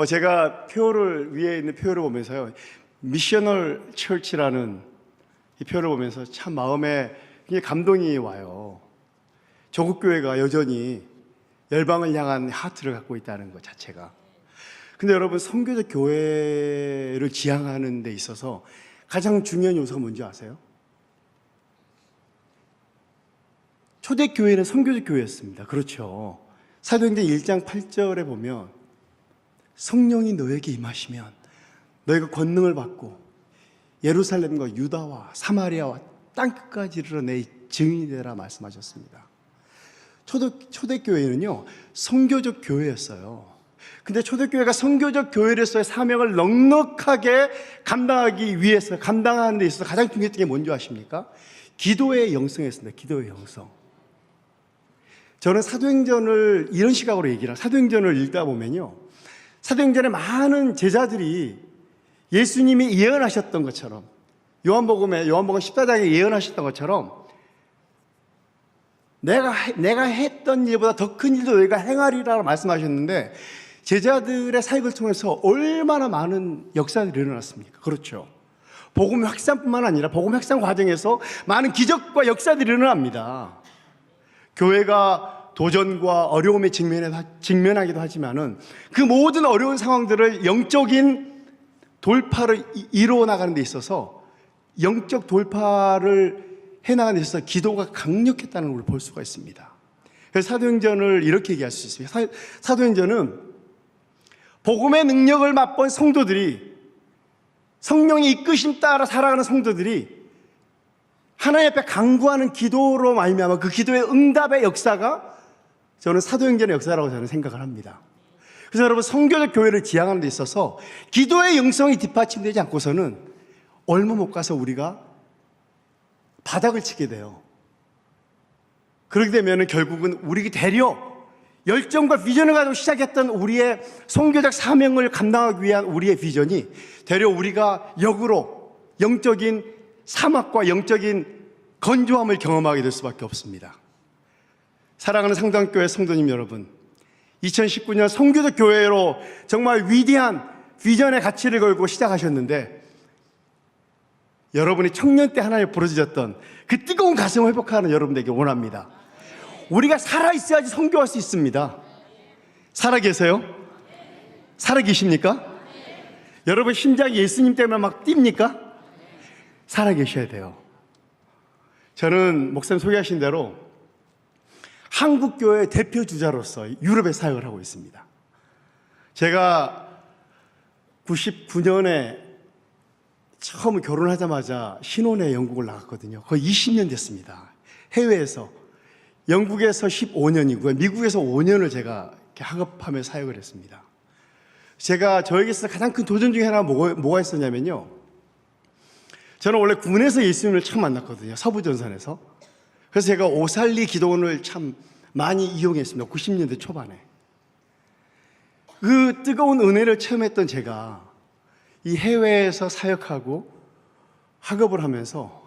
제가 표를 위에 있는 표를 보면서요, 미셔널 처치라는 이 표를 보면서 참 마음에 굉장히 감동이 와요. 조국 교회가 여전히 열방을 향한 하트를 갖고 있다는 것 자체가. 근데 여러분, 선교적 교회를 지향하는 데 있어서 가장 중요한 요소가 뭔지 아세요? 초대교회는 선교적 교회였습니다. 그렇죠. 사도행전 1장 8절에 보면 성령이 너에게 임하시면 너희가 권능을 받고 예루살렘과 유다와 사마리아와 땅끝까지 이르러 내 증인이 되라 말씀하셨습니다. 초대교회는요, 선교적 교회였어요. 근데 초대교회가 선교적 교회로서의 사명을 넉넉하게 감당하는 데 있어서 가장 중요했던 게 뭔지 아십니까? 기도의 영성이었습니다. 기도의 영성. 저는 사도행전을 이런 시각으로 얘기를, 사도행전을 읽다 보면요, 사도행전에 많은 제자들이 예수님이 예언하셨던 것처럼, 요한복음 14장에 예언하셨던 것처럼 내가 했던 일보다 더 큰 일도 너희가 행하리라 말씀하셨는데, 제자들의 사역을 통해서 얼마나 많은 역사들이 일어났습니까? 그렇죠. 복음 확산뿐만 아니라 복음 확산 과정에서 많은 기적과 역사들이 일어납니다. 교회가 도전과 어려움에 직면하기도 하지만은 그 모든 어려운 상황들을 영적인 돌파를 이루어 나가는 데 있어서, 영적 돌파를 해나가는 데 있어서 기도가 강력했다는 걸 볼 수가 있습니다. 그래서 사도행전을 이렇게 얘기할 수 있습니다. 사도행전은 복음의 능력을 맛본 성도들이, 성령의 이끄심 따라 살아가는 성도들이 하나님 앞에 간구하는 기도로 말미암아 그 기도의 응답의 역사가, 저는 사도행전의 역사라고 저는 생각을 합니다. 그래서 여러분, 선교적 교회를 지향하는 데 있어서 기도의 영성이 뒷받침되지 않고서는 얼마 못 가서 우리가 바닥을 치게 돼요. 그렇게 되면 결국은 우리 되려 열정과 비전을 가지고 시작했던 우리의 선교적 사명을 감당하기 위한 우리의 비전이 되려 우리가 역으로 영적인 사막과 영적인 건조함을 경험하게 될 수밖에 없습니다. 사랑하는 상당교회 성도님 여러분, 2019년 선교적 교회로 정말 위대한 비전의 가치를 걸고 시작하셨는데, 여러분이 청년 때 하나님의 부르짖었던 그 뜨거운 가슴을 회복하는 여러분에게 원합니다. 우리가 살아있어야지 선교할 수 있습니다. 살아계세요? 살아계십니까? 여러분 심장이 예수님 때문에 막 뜁니까? 살아계셔야 돼요. 저는 목사님 소개하신 대로 한국교회 대표 주자로서 유럽에 사역을 하고 있습니다. 제가 99년에 처음 결혼하자마자 신혼에 영국을 나갔거든요. 거의 20년 됐습니다. 해외에서, 영국에서 15년이고요. 미국에서 5년을 제가 이렇게 학업하며 사역을 했습니다. 저에게서 가장 큰 도전 중에 하나가 뭐가 있었냐면요, 저는 원래 군에서 예수님을 처음 만났거든요. 서부전선에서. 그래서 제가 오살리 기도원을 참 많이 이용했습니다. 90년대 초반에. 그 뜨거운 은혜를 체험했던 제가 이 해외에서 사역하고 학업을 하면서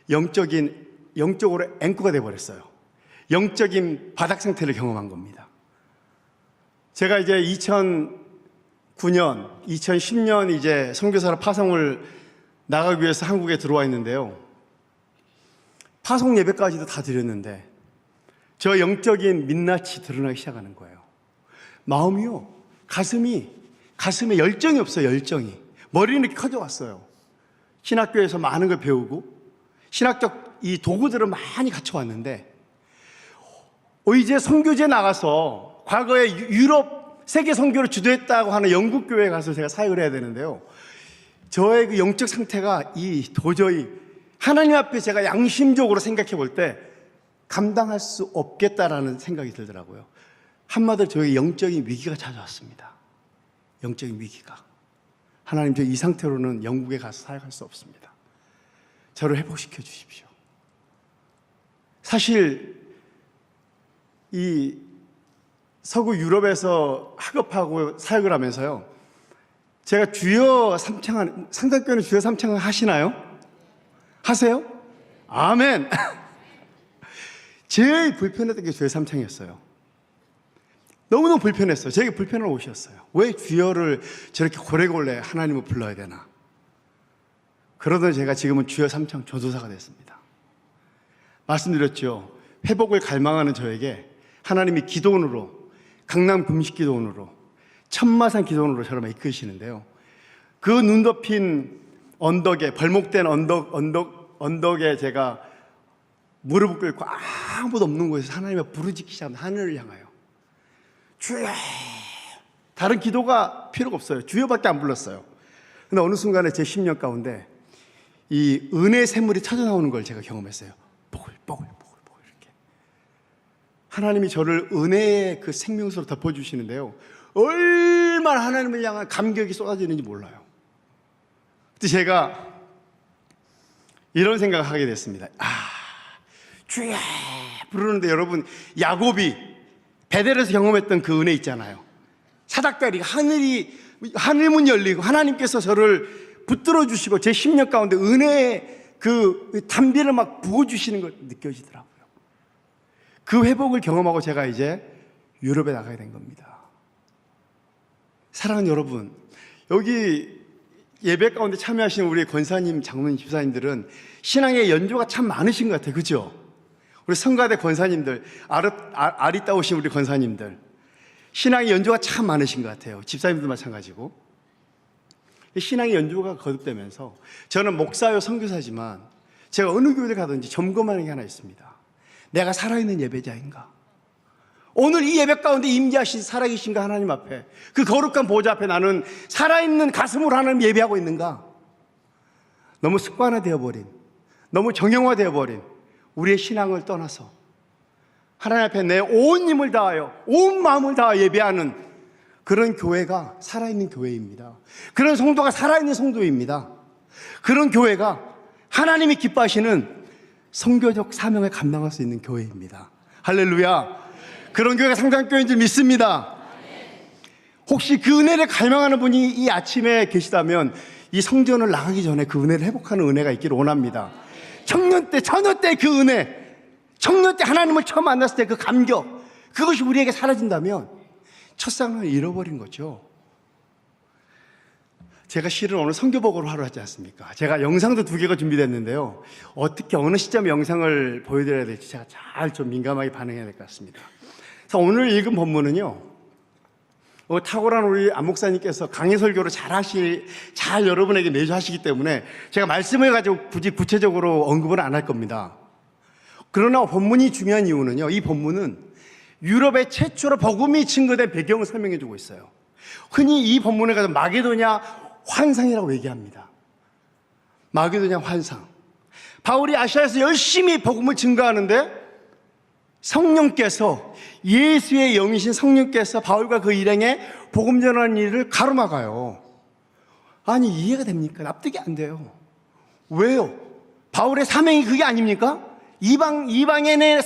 영적으로 앵커가 돼버렸어요. 영적인 바닥 상태를 경험한 겁니다. 제가 이제 2009년, 2010년 이제 선교사로 파송을 나가기 위해서 한국에 들어와 있는데요, 파송 예배까지도 다 드렸는데 저 영적인 민낯이 드러나기 시작하는 거예요. 마음이요, 가슴에 열정이 없어요. 열정이. 머리는 이렇게 커져왔어요. 신학교에서 많은 걸 배우고 신학적 이 도구들을 많이 갖춰왔는데, 이제 선교지에 나가서 과거에 유럽 세계 선교를 주도했다고 하는 영국 교회에 가서 제가 사역을 해야 되는데요, 저의 그 영적 상태가 도저히 하나님 앞에 제가 양심적으로 생각해 볼 때 감당할 수 없겠다라는 생각이 들더라고요. 한마디로 저에게 영적인 위기가 찾아왔습니다. 영적인 위기가. 하나님, 저 이 상태로는 영국에 가서 사역할 수 없습니다. 저를 회복시켜 주십시오. 사실 이 서구 유럽에서 학업하고 사역을 하면서요, 제가 주여 삼창을, 상당교회는 주여 삼창을 하시나요? 하세요? 아멘. 제일 불편했던 게 주여 삼창이었어요. 너무너무 불편했어요. 저에게 불편한 옷이었어요. 왜 주여를 저렇게 고래고래 하나님을 불러야 되나? 그러던 제가 지금은 주여 삼창 조도사가 됐습니다. 말씀드렸죠. 회복을 갈망하는 저에게 하나님이 기도원으로, 강남 금식기도원으로, 천마산 기도원으로 저를 이끄시는데요. 그 눈 덮인 언덕에, 벌목된 언덕에 제가 무릎을 꿇고 아무도 없는 곳에서 하나님의 부르짖기 시작합니다. 하늘을 향하여. 주여! 다른 기도가 필요가 없어요. 주여밖에 안 불렀어요. 근데 어느 순간에 제 10년 가운데 이 은혜 샘물이 터져나오는 걸 제가 경험했어요. 뽀글뽀글 이렇게. 하나님이 저를 은혜의 그 생명수로 덮어주시는데요. 얼마나 하나님을 향한 감격이 쏟아지는지 몰라요. 그때 제가 이런 생각을 하게 됐습니다. 주여 부르는데 여러분, 야곱이 베델에서 경험했던 그 은혜 있잖아요. 사닥다리가 하늘문 열리고 하나님께서 저를 붙들어 주시고 제 10년 가운데 은혜의 그 단비를 막 부어주시는 걸 느껴지더라고요. 그 회복을 경험하고 제가 이제 유럽에 나가게 된 겁니다. 사랑하는 여러분, 여기 예배 가운데 참여하시는 우리 권사님, 장로님, 집사님들은 신앙의 연조가 참 많으신 것 같아요. 그죠? 우리 성가대 권사님들, 아리따우신 우리 권사님들, 신앙의 연조가 참 많으신 것 같아요. 집사님도 마찬가지고. 신앙의 연조가 거듭되면서 저는 목사요 선교사지만 제가 어느 교회를 가든지 점검하는 게 하나 있습니다. 내가 살아있는 예배자인가? 오늘 이 예배 가운데 임재하신 살아계신가? 하나님 앞에, 그 거룩한 보좌 앞에 나는 살아있는 가슴으로 하나님 예배하고 있는가? 너무 습관화되어 버린, 너무 정형화되어 버린 우리의 신앙을 떠나서 하나님 앞에 내 온 힘을 다하여, 온 마음을 다하여 예배하는 그런 교회가 살아있는 교회입니다. 그런 성도가 살아있는 성도입니다. 그런 교회가 하나님이 기뻐하시는 선교적 사명을 감당할 수 있는 교회입니다. 할렐루야. 그런 교회가 상당교회인 줄 믿습니다. 혹시 그 은혜를 갈망하는 분이 이 아침에 계시다면 이 성전을 나가기 전에 그 은혜를 회복하는 은혜가 있기를 원합니다. 청년 때, 처녀 때 그 은혜, 청년 때 하나님을 처음 만났을 때 그 감격, 그것이 우리에게 사라진다면 첫사랑을 잃어버린 거죠. 제가 실은 오늘 선교복으로 하루 하지 않습니까? 제가 영상도 2개가 준비됐는데요. 어떻게 어느 시점에 영상을 보여드려야 될지 제가 잘 좀 민감하게 반응해야 될 것 같습니다. 그래서 오늘 읽은 본문은요, 탁월한 우리 안 목사님께서 강해 설교를 잘 여러분에게 매주 하시기 때문에 제가 말씀을 가지고 굳이 구체적으로 언급을 안 할 겁니다. 그러나 본문이 중요한 이유는요, 이 본문은 유럽의 최초로 복음이 증거된 배경을 설명해 주고 있어요. 흔히 이 본문에 가서 마게도냐 환상이라고 얘기합니다. 마게도냐 환상. 바울이 아시아에서 열심히 복음을 증거하는데 성령께서, 예수의 영이신 성령께서 바울과 그 일행의 복음 전하는 일을 가로막아요. 아니, 이해가 됩니까? 납득이 안 돼요. 왜요? 바울의 사명이 그게 아닙니까? 이방의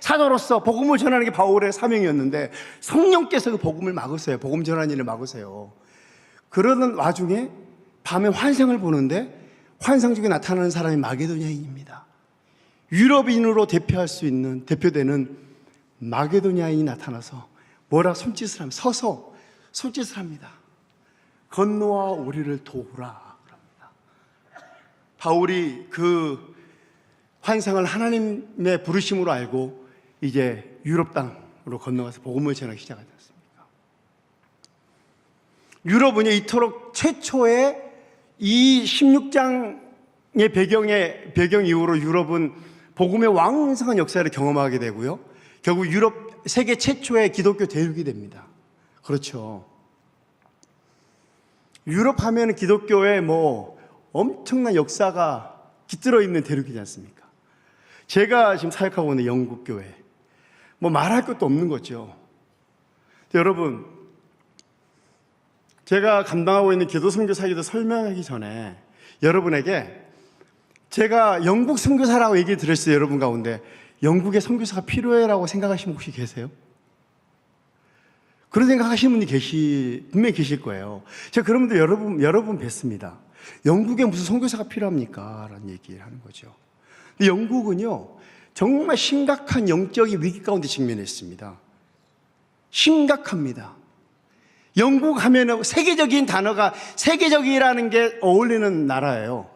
사도로서 복음을 전하는 게 바울의 사명이었는데 성령께서 그 복음을 막으세요. 복음 전하는 일을 막으세요. 그러는 와중에 밤에 환상을 보는데 환상 중에 나타나는 사람이 마게도냐인입니다. 유럽인으로 대표되는 마게도냐인이 나타나서 손짓을 하면 서서 손짓을 합니다. 건너와 우리를 도우라 그럽니다. 바울이 그 환상을 하나님의 부르심으로 알고 이제 유럽 땅으로 건너가서 복음을 전하기 시작하지 않습니까? 유럽은요, 이토록 최초의 이 16장의 배경 이후로 유럽은 복음의 왕성한 역사를 경험하게 되고요, 결국 세계 최초의 기독교 대륙이 됩니다. 그렇죠. 유럽 하면 기독교에 엄청난 역사가 깃들어 있는 대륙이지 않습니까? 제가 지금 사역하고 있는 영국 교회, 말할 것도 없는 거죠. 여러분, 제가 감당하고 있는 기도 선교 사역도 설명하기 전에 여러분에게 제가 영국 선교사라고 얘기 드렸어요. 여러분 가운데 영국의 선교사가 필요해라고 생각하시는 분 혹시 계세요? 그런 생각하시는 분이 분명히 계실 거예요. 제가 그러면도 여러분 뵀습니다. 영국에 무슨 선교사가 필요합니까? 라는 얘기를 하는 거죠. 근데 영국은요, 정말 심각한 영적인 위기 가운데 직면했습니다. 심각합니다. 영국 하면 세계적인 단어가 세계적이라는 게 어울리는 나라예요.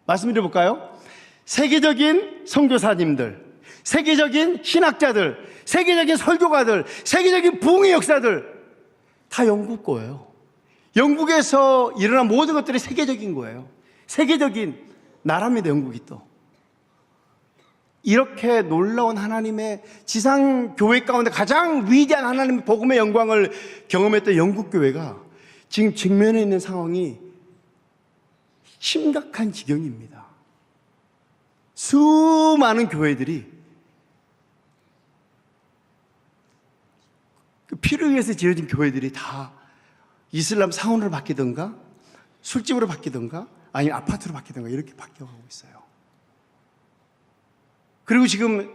말씀드려 볼까요? 세계적인 선교사님들, 세계적인 신학자들, 세계적인 설교가들, 세계적인 부흥의 역사들 다 영국 거예요. 영국에서 일어난 모든 것들이 세계적인 거예요. 세계적인 나라입니다, 영국이 또. 이렇게 놀라운 하나님의 지상 교회 가운데 가장 위대한 하나님의 복음의 영광을 경험했던 영국 교회가 지금 직면해 있는 상황이 심각한 지경입니다. 수많은 교회들이 피를 위해서 지어진 교회들이 다 이슬람 사원으로 바뀌던가 술집으로 바뀌던가 아니면 아파트로 바뀌던가 이렇게 바뀌어가고 있어요. 그리고 지금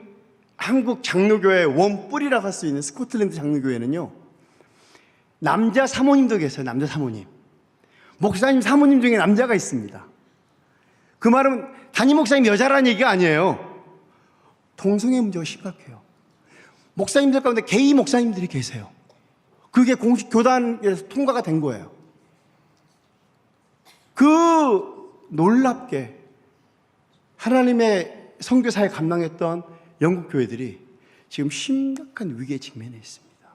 한국 장로교회 원뿔이라고 할 수 있는 스코틀랜드 장로교회는요, 남자 사모님도 계세요. 남자 사모님. 목사님 사모님 중에 남자가 있습니다. 그 말은 담임 목사님 여자라는 얘기가 아니에요. 동성애 문제가 심각해요. 목사님들 가운데 게이 목사님들이 계세요. 그게 공식 교단에서 통과가 된 거예요. 그 놀랍게 하나님의 선교사에 감당했던 영국 교회들이 지금 심각한 위기에 직면해 있습니다.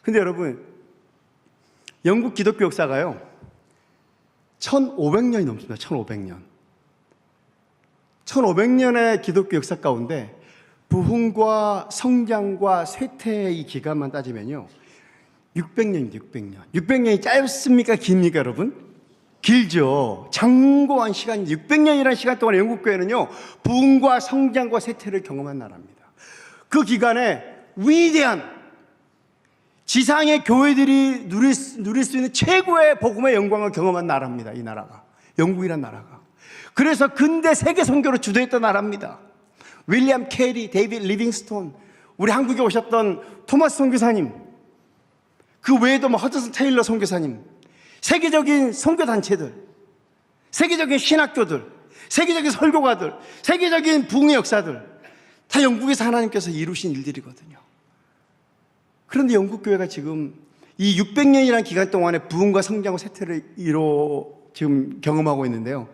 근데 여러분, 영국 기독교 역사가요 1500년이 넘습니다. 1500년 1500년의 기독교 역사 가운데 부흥과 성장과 쇠퇴의 이 기간만 따지면요 600년입니다. 600년. 600년이 짧습니까? 깁니까 여러분? 길죠. 장고한 시간인데 600년이라는 시간 동안 영국 교회는요 부흥과 성장과 쇠퇴를 경험한 나라입니다. 그 기간에 위대한 지상의 교회들이 누릴 수 있는 최고의 복음의 영광을 경험한 나라입니다. 이 나라가, 영국이란 나라가. 그래서 근대 세계 선교를 주도했던 나라입니다. 윌리엄 캐리, 데이빗 리빙스톤, 우리 한국에 오셨던 토마스 선교사님, 그 외에도 허드슨 테일러 선교사님, 세계적인 선교단체들, 세계적인 신학교들, 세계적인 설교가들, 세계적인 부흥의 역사들 다 영국에서 하나님께서 이루신 일들이거든요. 그런데 영국 교회가 지금 이 600년이라는 기간 동안에 부흥과 성장과 쇠퇴를 지금 경험하고 있는데요.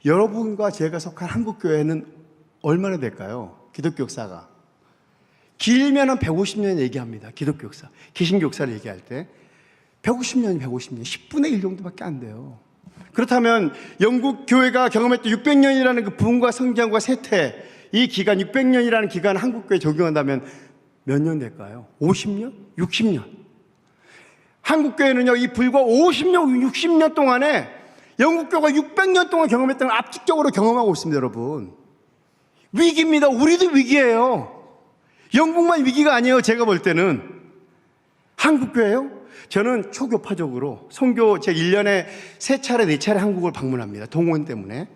여러분과 제가 속한 한국 교회는 얼마나 될까요? 기독교 역사가 길면은 150년 얘기합니다. 기독교 역사, 개신교 역사를 얘기할 때 150년, 10분의 1 정도밖에 안 돼요. 그렇다면 영국 교회가 경험했던 600년이라는 그 부흥과 성장과 쇠퇴, 이 기간 600년이라는 기간 한국 교회에 적용한다면 몇 년 될까요? 50년? 60년? 한국 교회는요 이 불과 50년, 60년 동안에 영국 교회가 600년 동안 경험했던 걸 압축적으로 경험하고 있습니다. 여러분, 위기입니다. 우리도 위기예요. 영국만 위기가 아니에요. 제가 볼 때는 한국 교회요. 저는 초교파적으로 선교 제 1년에 3차례, 4차례 한국을 방문합니다. 동원 때문에.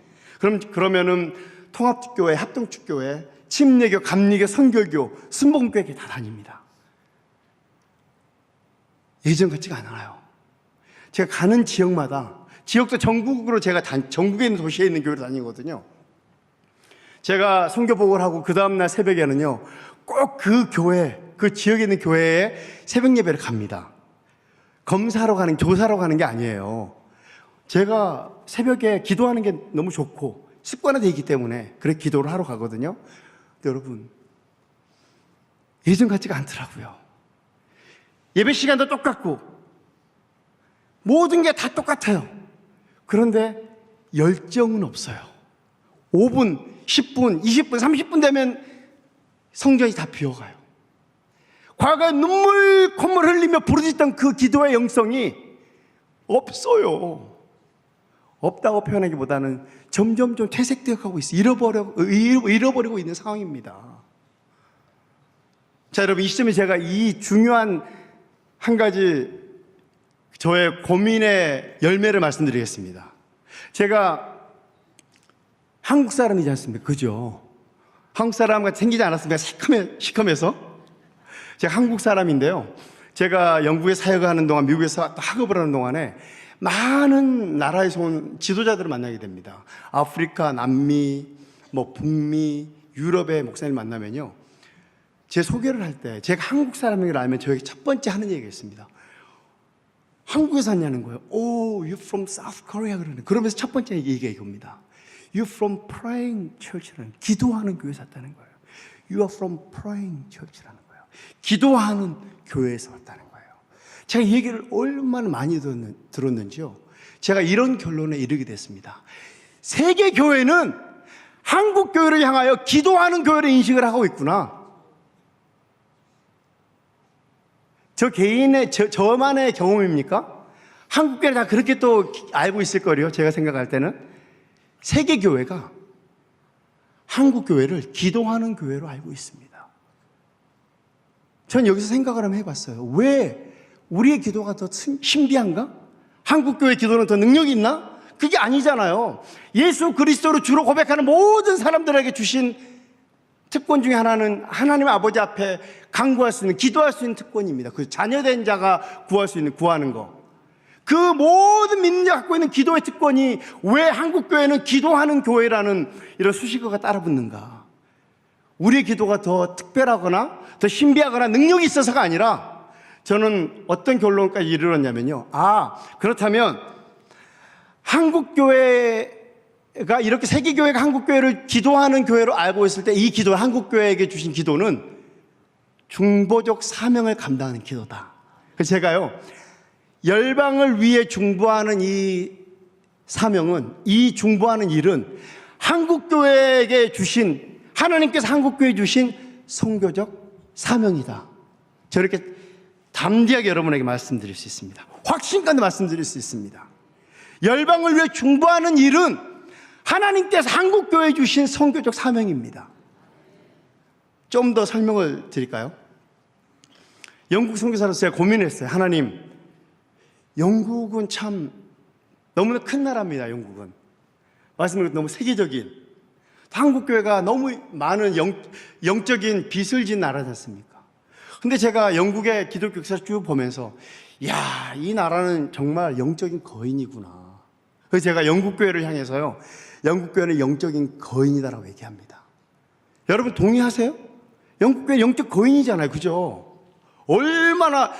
그러면은 통합교회, 합동축교회, 침례교, 감리교, 선교교, 순복음교회 다 다닙니다. 예전 같지가 않아요. 제가 가는 지역마다, 지역도 전국으로 제가 전국에 있는 도시에 있는 교회를 다니거든요. 제가 선교복을 하고 그 다음날 새벽에는요 꼭 그 교회, 그 지역에 있는 교회에 새벽 예배를 갑니다. 검사하러 가는, 조사하러 가는 게 아니에요. 제가 새벽에 기도하는 게 너무 좋고 습관화되어 있기 때문에 그렇게 기도를 하러 가거든요. 근데 여러분, 예전 같지가 않더라고요. 예배 시간도 똑같고 모든 게 다 똑같아요. 그런데 열정은 없어요. 5분, 10분, 20분, 30분 되면 성전이 다 비어가요. 과거에 눈물 콧물 흘리며 부르짖던 그 기도의 영성이 없어요. 없다고 표현하기보다는 점점 퇴색되어 가고 있어요. 잃어버리고 있는 상황입니다. 자, 여러분, 이 시점에 제가 이 중요한 한 가지 저의 고민의 열매를 말씀드리겠습니다. 제가 한국 사람이지 않습니까? 그죠? 한국 사람같이 생기지 않았습니까? 시커매서. 제가 한국 사람인데요. 제가 영국에 사역하는 동안, 미국에서 학업을 하는 동안에 많은 나라에서 온 지도자들을 만나게 됩니다. 아프리카, 남미, 북미, 유럽의 목사님을 만나면요, 제 소개를 할 때 제가 한국 사람인 걸 알면 저에게 첫 번째 하는 얘기가 있습니다. 한국에 샀냐는 거예요. Oh, you from South Korea 그러는. 그러면서 첫 번째 얘기가 이겁니다. You from praying church라는, 기도하는 교회 샀다는 거예요. You are from praying church라는 거예요. 기도하는 교회에서 왔다는 거예요. 제가 이 얘기를 얼마나 많이 들었는지요. 제가 이런 결론에 이르게 됐습니다. 세계 교회는 한국 교회를 향하여 기도하는 교회를 인식을 하고 있구나. 저 개인의, 저만의 경험입니까? 한국 교회는 다 그렇게 또 알고 있을 거예요. 제가 생각할 때는. 세계 교회가 한국 교회를 기도하는 교회로 알고 있습니다. 전 여기서 생각을 한번 해봤어요. 왜 우리의 기도가 더 신비한가? 한국 교회 기도는 더 능력이 있나? 그게 아니잖아요. 예수 그리스도로 주로 고백하는 모든 사람들에게 주신 특권 중에 하나는 하나님 아버지 앞에 간구할 수 있는, 기도할 수 있는 특권입니다. 그 자녀된 자가 구하는 거. 그 모든 믿는 자가 갖고 있는 기도의 특권이 왜 한국 교회는 기도하는 교회라는 이런 수식어가 따라붙는가? 우리의 기도가 더 특별하거나 더 신비하거나 능력이 있어서가 아니라 저는 어떤 결론까지 이르렀냐면요. 그렇다면 한국 교회가 이렇게 세계 교회가 한국 교회를 기도하는 교회로 알고 있을 때 이 기도, 한국 교회에게 주신 기도는 중보적 사명을 감당하는 기도다. 그래서 제가요, 열방을 위해 중보하는 이 사명은, 이 중보하는 일은 한국 교회에게 주신, 하나님께서 한국 교회에 주신 선교적 사명이다. 저렇게 담대하게 여러분에게 말씀드릴 수 있습니다. 확신까지 말씀드릴 수 있습니다. 열방을 위해 중보하는 일은 하나님께서 한국 교회에 주신 선교적 사명입니다. 좀 더 설명을 드릴까요? 영국 선교사로서 제가 고민했어요. 하나님, 영국은 참 너무나 큰 나라입니다. 영국은 말씀드린 너무 세계적인, 한국 교회가 너무 많은 영적인 빚을 진 나라지 않습니까? 근데 제가 영국의 기독교 역사를 쭉 보면서 이 나라는 정말 영적인 거인이구나. 그래서 제가 영국 교회를 향해서요, 영국 교회는 영적인 거인이다라고 얘기합니다. 여러분 동의하세요? 영국 교회 영적 거인이잖아요, 그죠? 얼마나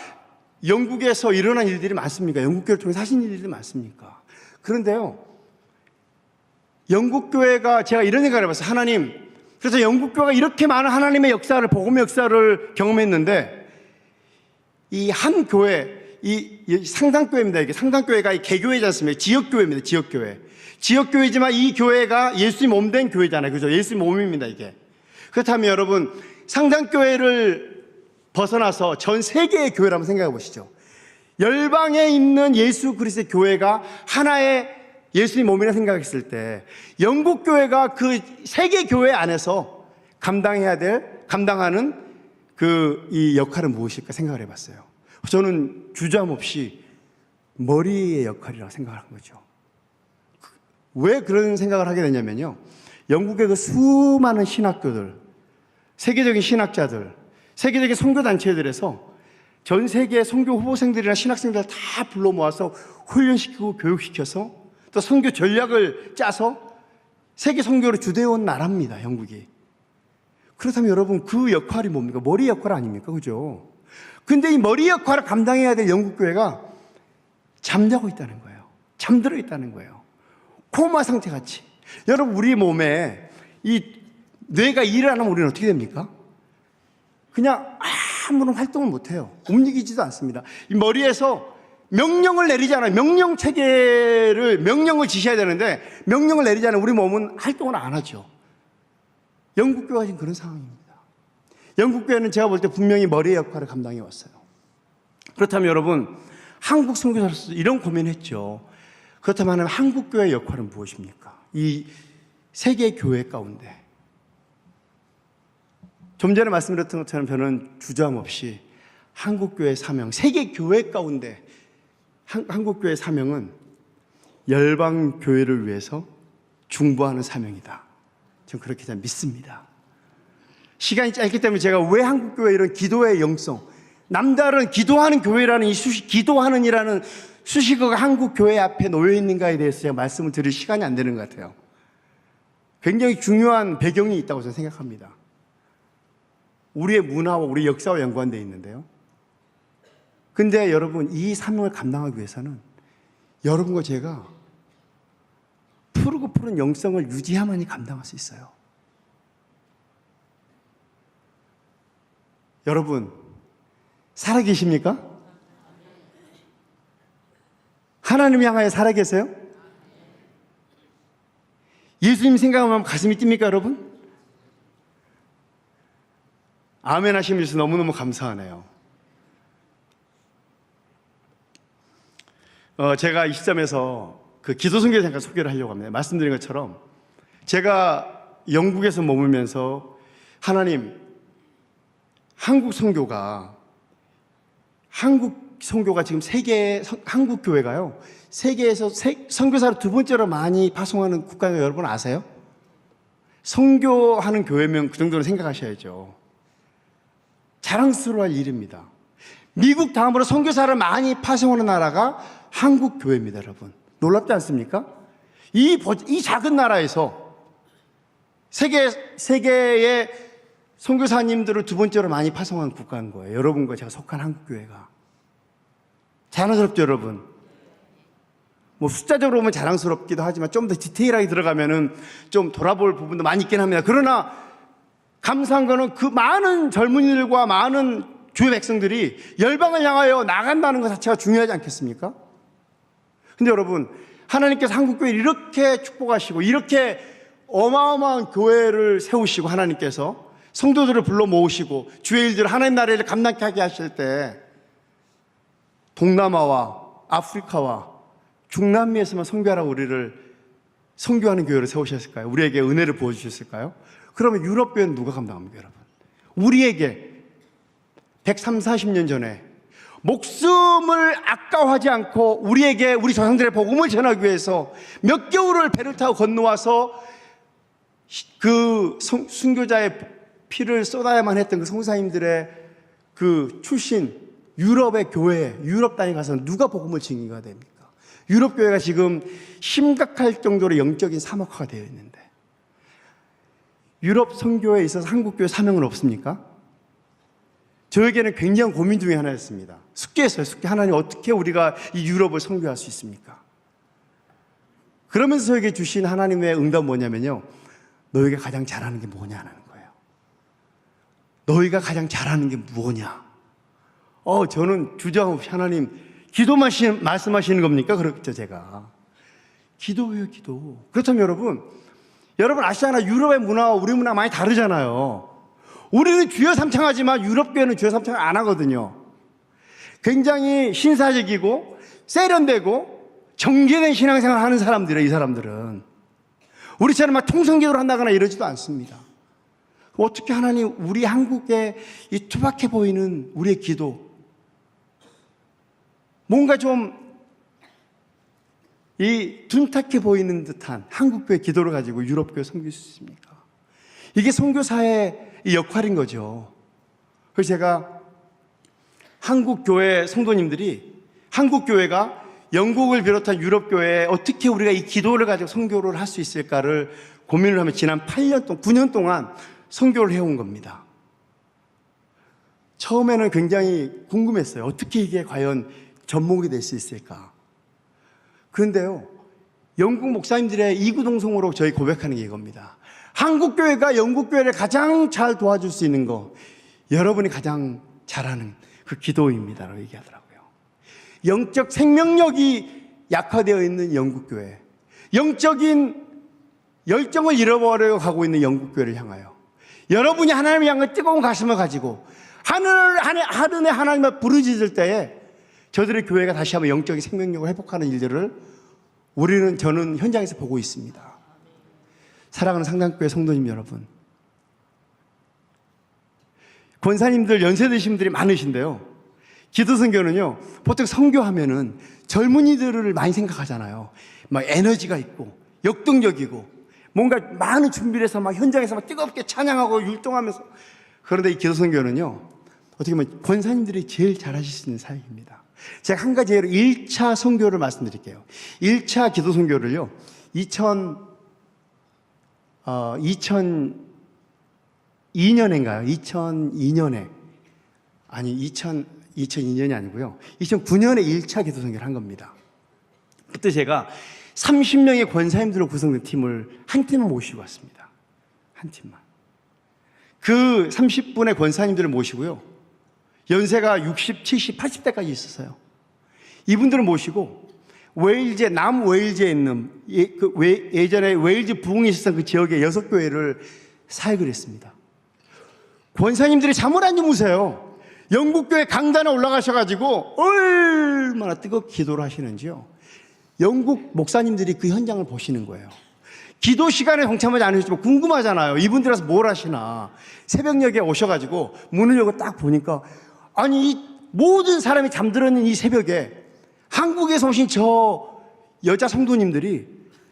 영국에서 일어난 일들이 많습니까? 영국 교회를 통해 하신 일들이 많습니까? 그런데요, 영국 교회가, 제가 이런 생각을 해봤어요. 하나님, 그래서 영국 교회가 이렇게 많은 하나님의 역사를, 복음의 역사를 경험했는데 이 한 교회, 이 상당교회입니다. 이게 상당교회가 개교회지 않습니까? 지역교회입니다. 지역교회지만 이 교회가 예수님 몸 된 교회잖아요. 그죠? 예수님 몸입니다, 이게. 그렇다면 여러분, 상당교회를 벗어나서 전 세계의 교회를 한번 생각해 보시죠. 열방에 있는 예수 그리스도의 교회가 하나의 예수님 몸이라 생각했을 때 영국 교회가 그 세계 교회 안에서 감당하는 이 역할은 무엇일까 생각을 해봤어요. 저는 주저함 없이 머리의 역할이라고 생각하는 거죠. 왜 그런 생각을 하게 되냐면요, 영국의 그 수많은 신학교들, 세계적인 신학자들, 세계적인 선교단체들에서 전 세계 선교 후보생들이나 신학생들 다 불러 모아서 훈련시키고 교육시켜서 또 선교 전략을 짜서 세계 선교를 주도해온 나라입니다, 영국이. 그렇다면 여러분, 그 역할이 뭡니까? 머리 역할 아닙니까? 그죠? 근데 이 머리 역할을 감당해야 될 영국 교회가 잠자고 있다는 거예요. 잠들어 있다는 거예요. 코마 상태 같이. 여러분, 우리 몸에 이 뇌가 일을 안 하면 우리는 어떻게 됩니까? 그냥 아무런 활동을 못해요. 움직이지도 않습니다. 이 머리에서 명령을 내리잖아요. 명령을 지시해야 되는데 명령을 내리잖아요. 우리 몸은 활동을 안 하죠. 영국교회가 지금 그런 상황입니다. 영국교회는 제가 볼 때 분명히 머리의 역할을 감당해 왔어요. 그렇다면 여러분, 한국 선교사로서 이런 고민했죠. 그렇다면 한국교회의 역할은 무엇입니까? 이 세계 교회 가운데. 좀 전에 말씀드렸던 것처럼 저는 주저함 없이 한국교회의 사명, 세계 교회 가운데 한국교회의 사명은 열방교회를 위해서 중보하는 사명이다. 저는 그렇게 잘 믿습니다. 시간이 짧기 때문에 제가 왜 한국교회 이런 기도의 영성, 남다른 기도하는 교회라는 이 기도하는이라는 수식어가 한국교회 앞에 놓여 있는가에 대해서 제가 말씀을 드릴 시간이 안 되는 것 같아요. 굉장히 중요한 배경이 있다고 저는 생각합니다. 우리의 문화와 우리의 역사와 연관되어 있는데요. 근데 여러분, 이 사명을 감당하기 위해서는 여러분과 제가 푸르고 푸른 영성을 유지해야만이 감당할 수 있어요. 여러분, 살아계십니까? 하나님 향하여 살아계세요? 예수님 생각하면 가슴이 뜁니까, 여러분? 아멘 하시면서 너무너무 감사하네요. 제가 이 시점에서 그 기도선교에 잠깐 소개를 하려고 합니다. 말씀드린 것처럼 제가 영국에서 머물면서 하나님, 한국 선교가 지금 한국 교회가요, 세계에서 선교사를 두 번째로 많이 파송하는 국가가 여러분 아세요? 선교하는 교회면 그 정도는 생각하셔야죠. 자랑스러워할 일입니다. 미국 다음으로 선교사를 많이 파송하는 나라가 한국 교회입니다, 여러분. 놀랍지 않습니까? 이 작은 나라에서 세계의 선교사님들을 두 번째로 많이 파송한 국가인 거예요. 여러분과 제가 속한 한국 교회가. 자랑스럽죠, 여러분? 뭐 숫자적으로 보면 자랑스럽기도 하지만 좀 더 디테일하게 들어가면은 좀 돌아볼 부분도 많이 있긴 합니다. 그러나 감사한 거는 그 많은 젊은이들과 많은 주의 백성들이 열방을 향하여 나간다는 것 자체가 중요하지 않겠습니까? 근데 여러분, 하나님께서 한국교회를 이렇게 축복하시고 이렇게 어마어마한 교회를 세우시고 하나님께서 성도들을 불러 모으시고 주의 일들을 하나님 나라를 감당케 하게 하실 때 동남아와 아프리카와 중남미에서만 선교하라고 우리를 선교하는 교회를 세우셨을까요? 우리에게 은혜를 부어주셨을까요? 그러면 유럽 교회는 누가 감당합니까, 여러분? 우리에게 130~40년 전에 목숨을 아까워하지 않고 우리에게 우리 조상들의 복음을 전하기 위해서 몇 개월을 배를 타고 건너와서 그 순교자의 피를 쏟아야만 했던 그 선교사님들의 그 출신 유럽의 교회, 유럽 땅에 가서 누가 복음을 증거가 됩니까? 유럽 교회가 지금 심각할 정도로 영적인 사막화가 되어 있는데 유럽 선교에 있어서 한국 교회 사명은 없습니까? 저에게는 굉장한 고민 중에 하나였습니다. 숙제였어요. 숙제. 하나님, 어떻게 우리가 이 유럽을 선교할 수 있습니까? 그러면서 저에게 주신 하나님의 응답은 뭐냐면요, 너희가 가장 잘하는 게 뭐냐는 거예요. 너희가 가장 잘하는 게 뭐냐? 저는 주저함없이 하나님, 기도만 말씀하시는 겁니까? 그렇죠, 제가. 기도예요, 기도. 그렇다면 여러분 아시잖아요. 유럽의 문화와 우리 문화 많이 다르잖아요. 우리는 주여 삼창하지만 유럽 교회는 주여 삼창을 안 하거든요. 굉장히 신사적이고 세련되고 정제된 신앙생활을 하는 사람들이에요, 이 사람들은. 우리처럼 막 통성기도를 한다거나 이러지도 않습니다. 어떻게 하나님, 우리 한국의 이 투박해 보이는 우리의 기도, 뭔가 좀 이 둔탁해 보이는 듯한 한국교회 기도를 가지고 유럽교회 섬길 수 있습니까? 이게 선교사의 역할인 거죠. 그래서 제가 한국교회 성도님들이, 한국교회가 영국을 비롯한 유럽교회에 어떻게 우리가 이 기도를 가지고 선교를 할 수 있을까를 고민을 하며 지난 9년 동안 선교를 해온 겁니다. 처음에는 굉장히 궁금했어요. 어떻게 이게 과연 접목이 될 수 있을까? 그런데요, 영국 목사님들의 이구동성으로 저희 고백하는 게 이겁니다. 한국교회가 영국교회를 가장 잘 도와줄 수 있는 거, 여러분이 가장 잘하는 그 기도입니다 라고 얘기하더라고요. 영적 생명력이 약화되어 있는 영국교회, 영적인 열정을 잃어버려 가고 있는 영국교회를 향하여 여러분이 하나님을 향한 뜨거운 가슴을 가지고 하늘에 하나님을 부르짖을 때에 저들의 교회가 다시 한번 영적인 생명력을 회복하는 일들을 저는 현장에서 보고 있습니다. 사랑하는 상당교회 성도님 여러분, 권사님들, 연세 드신 분들이 많으신데요, 기도선교는요, 보통 선교하면은 젊은이들을 많이 생각하잖아요. 막 에너지가 있고 역동적이고 뭔가 많은 준비를 해서 막 현장에서 막 뜨겁게 찬양하고 율동하면서. 그런데 이 기도선교는요, 어떻게 보면 권사님들이 제일 잘하실 수 있는 사역입니다. 제가 한 가지 예로 1차 선교를 말씀드릴게요. 1차 기도선교를요, 2000 2002년인가요? 2002년에 아니 2002년이 아니고요. 2009년에 1차 기도 선교를 한 겁니다. 그때 제가 30명의 권사님들로 구성된 팀을 한 팀을 모시고 왔습니다. 한 팀만. 그 30분의 권사님들을 모시고요. 연세가 60, 70, 80대까지 있었어요. 이분들을 모시고 웨일즈, 남웨일즈에 있는 예전에 웨일즈 부흥이 있었던 그 지역의 6교회를 사역을 했습니다. 권사님들이 잠을 안 주무세요. 영국교회 강단에 올라가셔가지고 얼마나 뜨겁게 기도를 하시는지요. 영국 목사님들이 그 현장을 보시는 거예요. 기도 시간에 동참하지 않으시지만 궁금하잖아요. 이분들 와서 뭘 하시나. 새벽녘에 오셔가지고 문을 열고 딱 보니까 아니 이 모든 사람이 잠들었는 이 새벽에 한국에서 오신 저 여자 성도님들이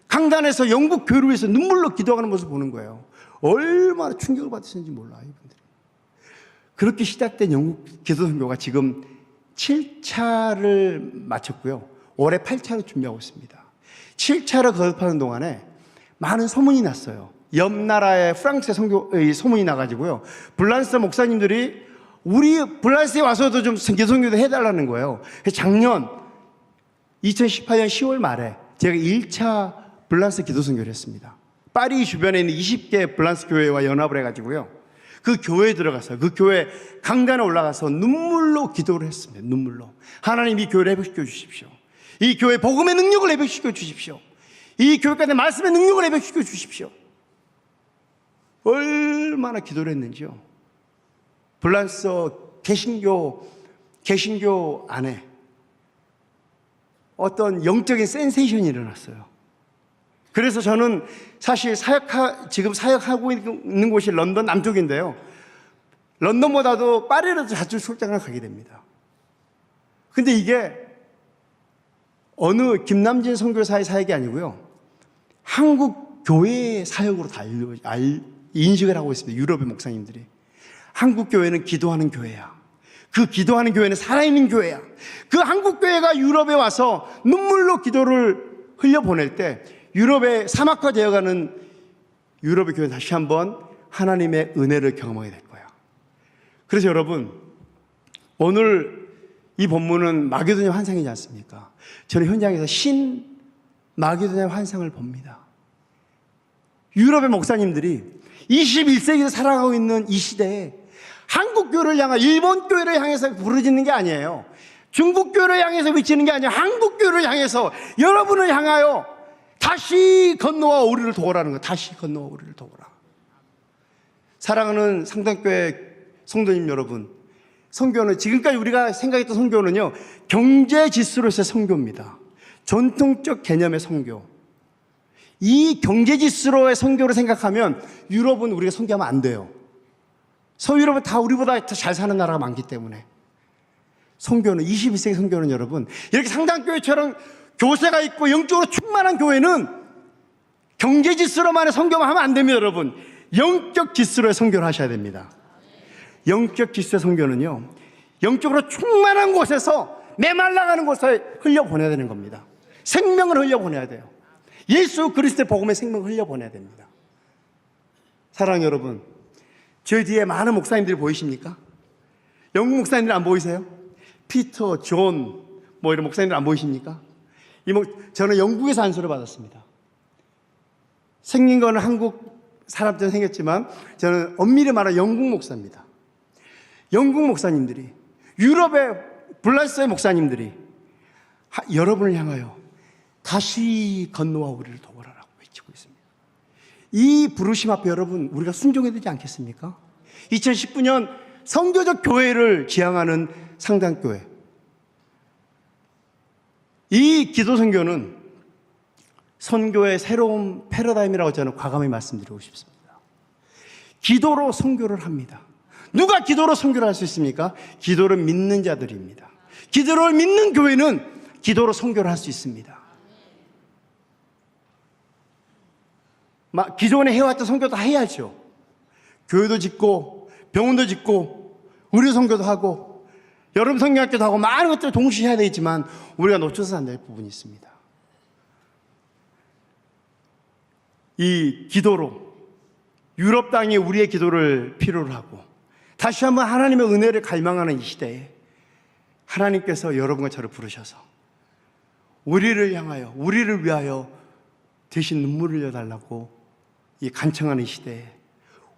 강단에서 영국 교회를 위해서 눈물로 기도하는 모습을 보는 거예요. 얼마나 충격을 받으셨는지 몰라요, 이분들이. 그렇게 시작된 영국 기도 선교가 지금 7차를 마쳤고요. 올해 8차를 준비하고 있습니다. 7차를 거듭하는 동안에 많은 소문이 났어요. 옆 나라의 프랑스의 소문이 나가지고요. 불란스 목사님들이 우리 불란스에 와서도 좀 기도 선교도 해달라는 거예요. 작년 2018년 10월 말에 제가 1차 불란스 기도 선교를 했습니다. 파리 주변에 있는 20개 불란스 교회와 연합을 해가지고요. 그 교회에 들어가서 그 교회 강단에 올라가서 눈물로 기도를 했습니다. 눈물로. 하나님 이 교회를 회복시켜 주십시오. 이 교회 복음의 능력을 회복시켜 주십시오. 이 교회 가운데 말씀의 능력을 회복시켜 주십시오. 얼마나 기도를 했는지요. 불란스 개신교 안에 어떤 영적인 센세이션이 일어났어요. 그래서 저는 사실 지금 사역하고 있는 곳이 런던 남쪽인데요. 런던보다도 파리로 자주 출장을 가게 됩니다. 근데 이게 어느 김남진 선교사의 사역이 아니고요. 한국 교회의 사역으로 다 인식을 하고 있습니다. 유럽의 목사님들이. 한국 교회는 기도하는 교회야. 그 기도하는 교회는 살아있는 교회야. 그 한국 교회가 유럽에 와서 눈물로 기도를 흘려보낼 때 유럽의 사막화 되어가는 유럽의 교회는 다시 한번 하나님의 은혜를 경험하게 될 거야. 그래서 여러분, 오늘 이 본문은 마게도냐 환상이지 않습니까? 저는 현장에서 마게도냐 환상을 봅니다. 유럽의 목사님들이 21세기에 살아가고 있는 이 시대에 한국 교회를 향해 일본 교회를 향해서 부르짖는 게 아니에요. 중국 교회를 향해서 외치는 게 아니에요. 한국 교회를 향해서 여러분을 향하여 다시 건너와 우리를 도우라는 거예요. 다시 건너와 우리를 도우라. 사랑하는 상당교회 성도님 여러분, 선교는 지금까지 우리가 생각했던 선교는요, 경제 지수로서의 선교입니다. 전통적 개념의 선교. 이 경제 지수로의 선교를 생각하면 유럽은 우리가 선교하면 안 돼요. 서유럽은 다 우리보다 더 잘 사는 나라가 많기 때문에. 선교는 21세기 선교는 여러분, 이렇게 상당교회처럼 교세가 있고 영적으로 충만한 교회는 경제 지수로만의 선교만 하면 안 됩니다, 여러분. 영적 지수로의 선교를 하셔야 됩니다. 영적 지수의 선교는요, 영적으로 충만한 곳에서 메말라가는 곳에 흘려보내야 되는 겁니다. 생명을 흘려보내야 돼요. 예수 그리스도의 복음의 생명을 흘려보내야 됩니다. 사랑하는 여러분, 저희 뒤에 많은 목사님들이 보이십니까? 영국 목사님들 안 보이세요? 피터, 존, 이런 목사님들 안 보이십니까? 저는 영국에서 안수를 받았습니다. 생긴 거는 한국 사람처럼 생겼지만 저는 엄밀히 말하면 영국 목사입니다. 영국 목사님들이, 유럽의 불란스의 목사님들이 여러분을 향하여 다시 건너와 우리를 도우라라고 외치고 있습니다. 이 부르심 앞에 여러분, 우리가 순종해야 되지 않겠습니까? 2019년 선교적 교회를 지향하는 상당교회. 이 기도 선교는 선교의 새로운 패러다임이라고 저는 과감히 말씀드리고 싶습니다. 기도로 선교를 합니다. 누가 기도로 선교를 할 수 있습니까? 기도를 믿는 자들입니다. 기도를 믿는 교회는 기도로 선교를 할 수 있습니다. 기존에 해왔던 선교 다 해야죠. 교회도 짓고 병원도 짓고 의료 선교도 하고 여름 성경학교도 하고 많은 것들을 동시에 해야 되겠지만 우리가 놓쳐서 안 될 부분이 있습니다. 이 기도로 유럽 땅이 우리의 기도를 필요로 하고 다시 한번 하나님의 은혜를 갈망하는 이 시대에 하나님께서 여러분과 저를 부르셔서 우리를 향하여, 우리를 위하여 대신 눈물을 흘려달라고 이 간청하는 시대에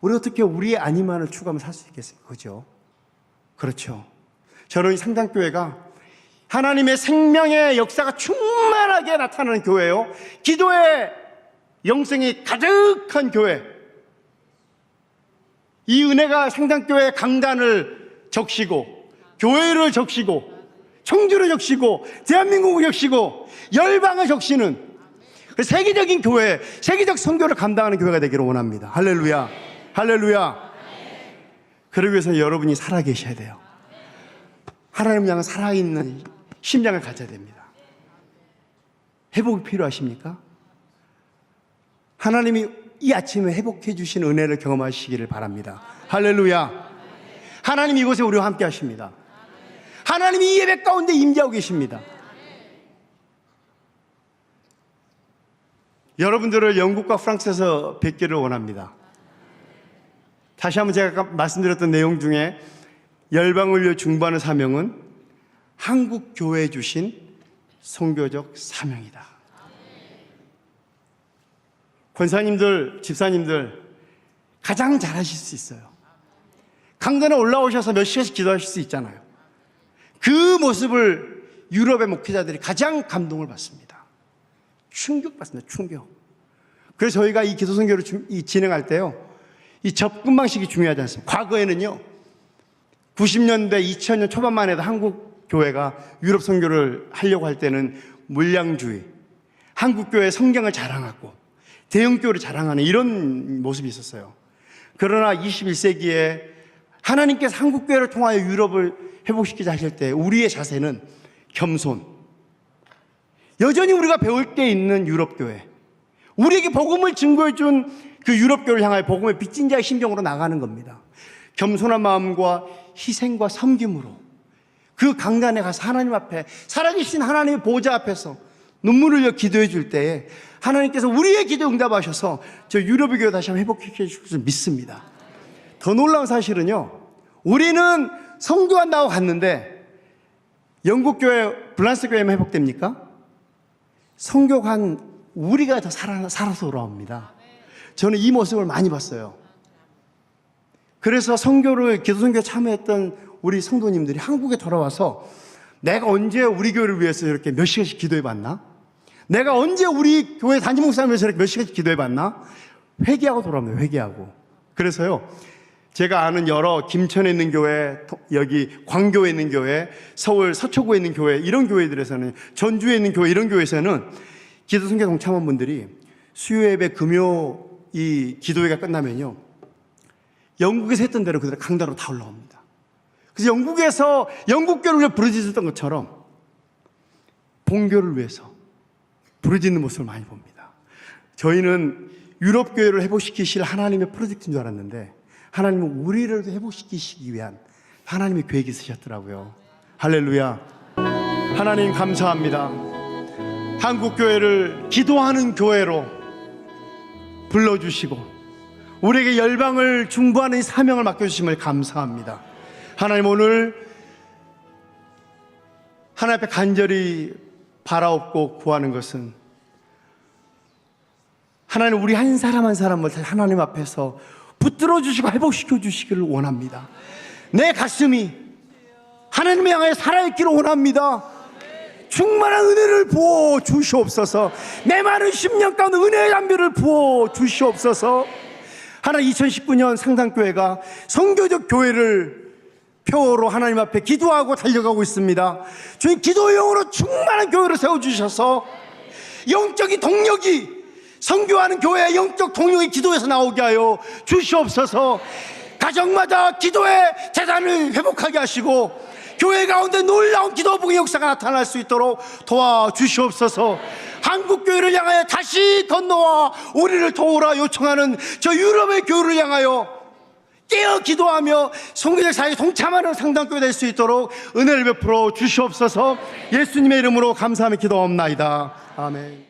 우리 어떻게 우리의 아니만을 추구하며 살 수 있겠습니까? 그죠? 그렇죠. 저는 이 상당교회가 하나님의 생명의 역사가 충만하게 나타나는 교회요, 기도의 영성이 가득한 교회, 이 은혜가 상당교회 강단을 적시고 교회를 적시고 청주를 적시고 대한민국을 적시고 열방을 적시는 세계적인 교회, 세계적 선교를 감당하는 교회가 되기를 원합니다. 할렐루야, 할렐루야. 그러기 위해서 여러분이 살아계셔야 돼요. 하나님을 향한 살아있는 심장을 가져야 됩니다. 회복이 필요하십니까? 하나님이 이 아침에 회복해 주신 은혜를 경험하시기를 바랍니다. 할렐루야. 하나님 이곳에 우리와 함께 하십니다. 하나님이 이 예배 가운데 임재하고 계십니다. 여러분들을 영국과 프랑스에서 뵙기를 원합니다. 다시 한번 제가 말씀드렸던 내용 중에 열방을 위해 중보하는 사명은 한국 교회에 주신 선교적 사명이다. 권사님들, 집사님들 가장 잘하실 수 있어요. 강단에 올라오셔서 몇 시간씩 기도하실 수 있잖아요. 그 모습을 유럽의 목회자들이 가장 감동을 받습니다. 충격받습니다. 충격. 그래서 저희가 이 기도 선교를 진행할 때요, 이 접근 방식이 중요하지 않습니까? 과거에는요, 90년대, 2000년 초반만 해도 한국 교회가 유럽 선교를 하려고 할 때는 물량주의, 한국 교회의 성경을 자랑하고 대형교회를 자랑하는 이런 모습이 있었어요. 그러나 21세기에 하나님께서 한국 교회를 통하여 유럽을 회복시키자 하실 때 우리의 자세는 겸손. 여전히 우리가 배울 게 있는 유럽 교회, 우리에게 복음을 증거해 준 그 유럽 교회를 향하여 복음의 빚진 자의 심정으로 나가는 겁니다. 겸손한 마음과 희생과 섬김으로 그 강단에 가서 하나님 앞에, 살아계신 하나님의 보좌 앞에서 눈물을 흘려 기도해 줄 때에 하나님께서 우리의 기도 응답하셔서 저 유럽의 교회 다시 한번 회복시켜 주실 줄 믿습니다. 더 놀라운 사실은요, 우리는 성도한다고 갔는데 영국 교회, 블란스 교회만 회복됩니까? 성교관 우리가 더 살아서 돌아옵니다. 저는 이 모습을 많이 봤어요. 그래서 선교를, 기도 선교에 참여했던 우리 성도님들이 한국에 돌아와서 내가 언제 우리 교회를 위해서 이렇게 몇 시간씩 기도해 봤나? 내가 언제 우리 교회 단임 목사를 위해서 이렇게 몇 시간씩 기도해 봤나? 회개하고 돌아옵니다. 회개하고. 그래서요, 제가 아는 여러 김천에 있는 교회, 여기 광교에 있는 교회, 서울 서초구에 있는 교회, 이런 교회들에서는, 전주에 있는 교회, 이런 교회에서는 기도 선교 동참원 분들이 수요 예배 금요 이 기도회가 끝나면요, 영국에서 했던 대로 그대로 강단으로 다 올라옵니다. 그래서 영국에서 영국교를 위해 부르짖었던 것처럼 본교를 위해서 부르짖는 모습을 많이 봅니다. 저희는 유럽교회를 회복시키실 하나님의 프로젝트인 줄 알았는데 하나님은 우리를 회복시키시기 위한 하나님의 계획이 있으셨더라고요. 할렐루야. 하나님 감사합니다. 한국교회를 기도하는 교회로 불러주시고 우리에게 열방을 중보하는 이 사명을 맡겨주심을 감사합니다. 하나님, 오늘 하나님 앞에 간절히 바라옵고 구하는 것은 하나님, 우리 한 사람 한 사람을 하나님 앞에서 붙들어 주시고 회복시켜 주시기를 원합니다. 내 가슴이 하나님을 향하여 살아있기를 원합니다. 충만한 은혜를 부어 주시옵소서. 내 많은 10년 가운데 은혜의 담비를 부어 주시옵소서. 하나님, 2019년 상당교회가 선교적 교회를 표어로 하나님 앞에 기도하고 달려가고 있습니다. 주님, 기도의 영으로 충만한 교회를 세워주셔서 영적인 동력이, 선교하는 교회의 영적 동력이 기도에서 나오게 하여 주시옵소서. 가정마다 기도의 재단을 회복하게 하시고 교회 가운데 놀라운 기도 부흥의 역사가 나타날 수 있도록 도와주시옵소서. 한국교회를 향하여 다시 건너와 우리를 도우라 요청하는 저 유럽의 교회를 향하여 깨어 기도하며 선교적 사역에 동참하는 상당교회 될 수 있도록 은혜를 베풀어 주시옵소서. 예수님의 이름으로 감사하며 기도하옵나이다. 아멘.